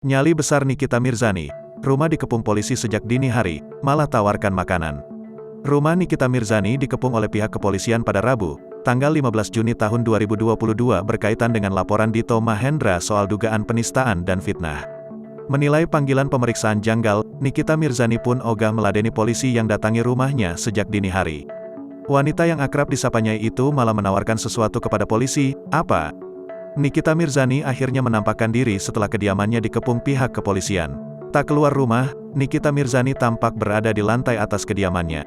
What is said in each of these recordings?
Nyali besar Nikita Mirzani, rumah dikepung polisi sejak dini hari, malah tawarkan makanan. Rumah Nikita Mirzani dikepung oleh pihak kepolisian pada Rabu, tanggal 15 Juni tahun 2022 berkaitan dengan laporan Dito Mahendra soal dugaan penistaan dan fitnah. Menilai panggilan pemeriksaan janggal, Nikita Mirzani pun ogah meladeni polisi yang datangi rumahnya sejak dini hari. Wanita yang akrab disapanya itu malah menawarkan sesuatu kepada polisi. Apa? Nikita Mirzani akhirnya menampakkan diri setelah kediamannya dikepung pihak kepolisian. Tak keluar rumah, Nikita Mirzani tampak berada di lantai atas kediamannya.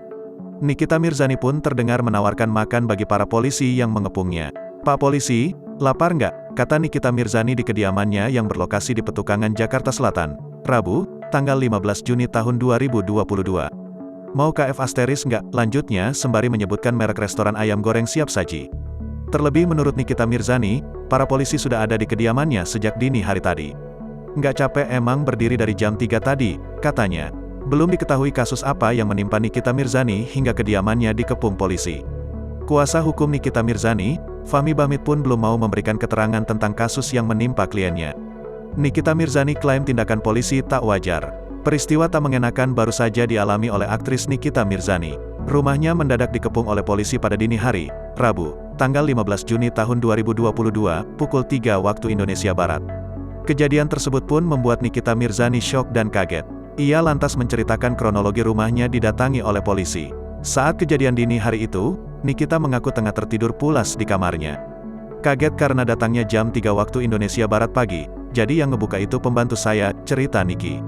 Nikita Mirzani pun terdengar menawarkan makan bagi para polisi yang mengepungnya. "Pak polisi, lapar nggak?" kata Nikita Mirzani di kediamannya yang berlokasi di Petukangan, Jakarta Selatan, Rabu, tanggal 15 Juni tahun 2022. "Mau KF Asteris nggak?" lanjutnya sembari menyebutkan merek restoran ayam goreng siap saji. Terlebih menurut Nikita Mirzani, para polisi sudah ada di kediamannya sejak dini hari tadi. "Nggak capek emang berdiri dari jam 3 tadi," katanya. Belum diketahui kasus apa yang menimpa Nikita Mirzani hingga kediamannya dikepung polisi. Kuasa hukum Nikita Mirzani, Fahmi Bahmid pun belum mau memberikan keterangan tentang kasus yang menimpa kliennya. Nikita Mirzani klaim tindakan polisi tak wajar. Peristiwa tak mengenakan baru saja dialami oleh aktris Nikita Mirzani. Rumahnya mendadak dikepung oleh polisi pada dini hari, Rabu, tanggal 15 Juni tahun 2022, pukul 3 waktu Indonesia Barat. Kejadian tersebut pun membuat Nikita Mirzani syok dan kaget. Ia lantas menceritakan kronologi rumahnya didatangi oleh polisi. Saat kejadian dini hari itu, Nikita mengaku tengah tertidur pulas di kamarnya. "Kaget karena datangnya jam 3 waktu Indonesia Barat pagi, jadi yang ngebuka itu pembantu saya," cerita Niki.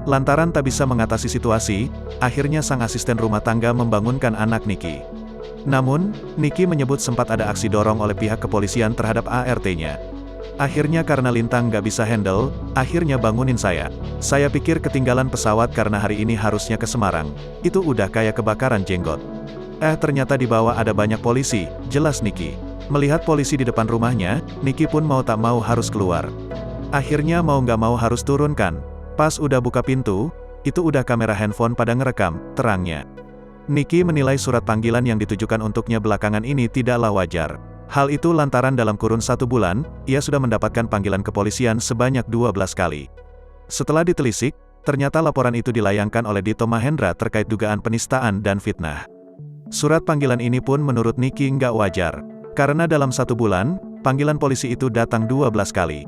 Lantaran tak bisa mengatasi situasi, akhirnya sang asisten rumah tangga membangunkan anak Niki. Namun, Niki menyebut sempat ada aksi dorong oleh pihak kepolisian terhadap ART-nya. "Akhirnya karena Lintang nggak bisa handle, akhirnya bangunin saya. Saya pikir ketinggalan pesawat karena hari ini harusnya ke Semarang. Itu udah kayak kebakaran jenggot. Ternyata di bawah ada banyak polisi," jelas Niki. Melihat polisi di depan rumahnya, Niki pun mau tak mau harus keluar. "Akhirnya mau nggak mau harus turun kan. Pas udah buka pintu, itu udah kamera handphone pada ngerekam," terangnya. Niki menilai surat panggilan yang ditujukan untuknya belakangan ini tidaklah wajar. Hal itu lantaran dalam kurun 1 bulan, ia sudah mendapatkan panggilan kepolisian sebanyak 12 kali. Setelah ditelisik, ternyata laporan itu dilayangkan oleh Dito Mahendra terkait dugaan penistaan dan fitnah. Surat panggilan ini pun menurut Niki nggak wajar. Karena dalam 1 bulan, panggilan polisi itu datang 12 kali.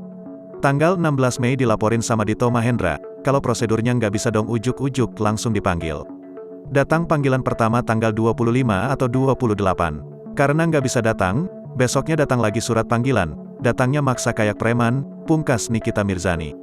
Tanggal 16 Mei dilaporin sama Dito Mahendra, kalau prosedurnya nggak bisa dong ujuk-ujuk langsung dipanggil. Datang panggilan pertama tanggal 25 atau 28. Karena nggak bisa datang, besoknya datang lagi surat panggilan, datangnya maksa kayak preman, pungkas Nikita Mirzani.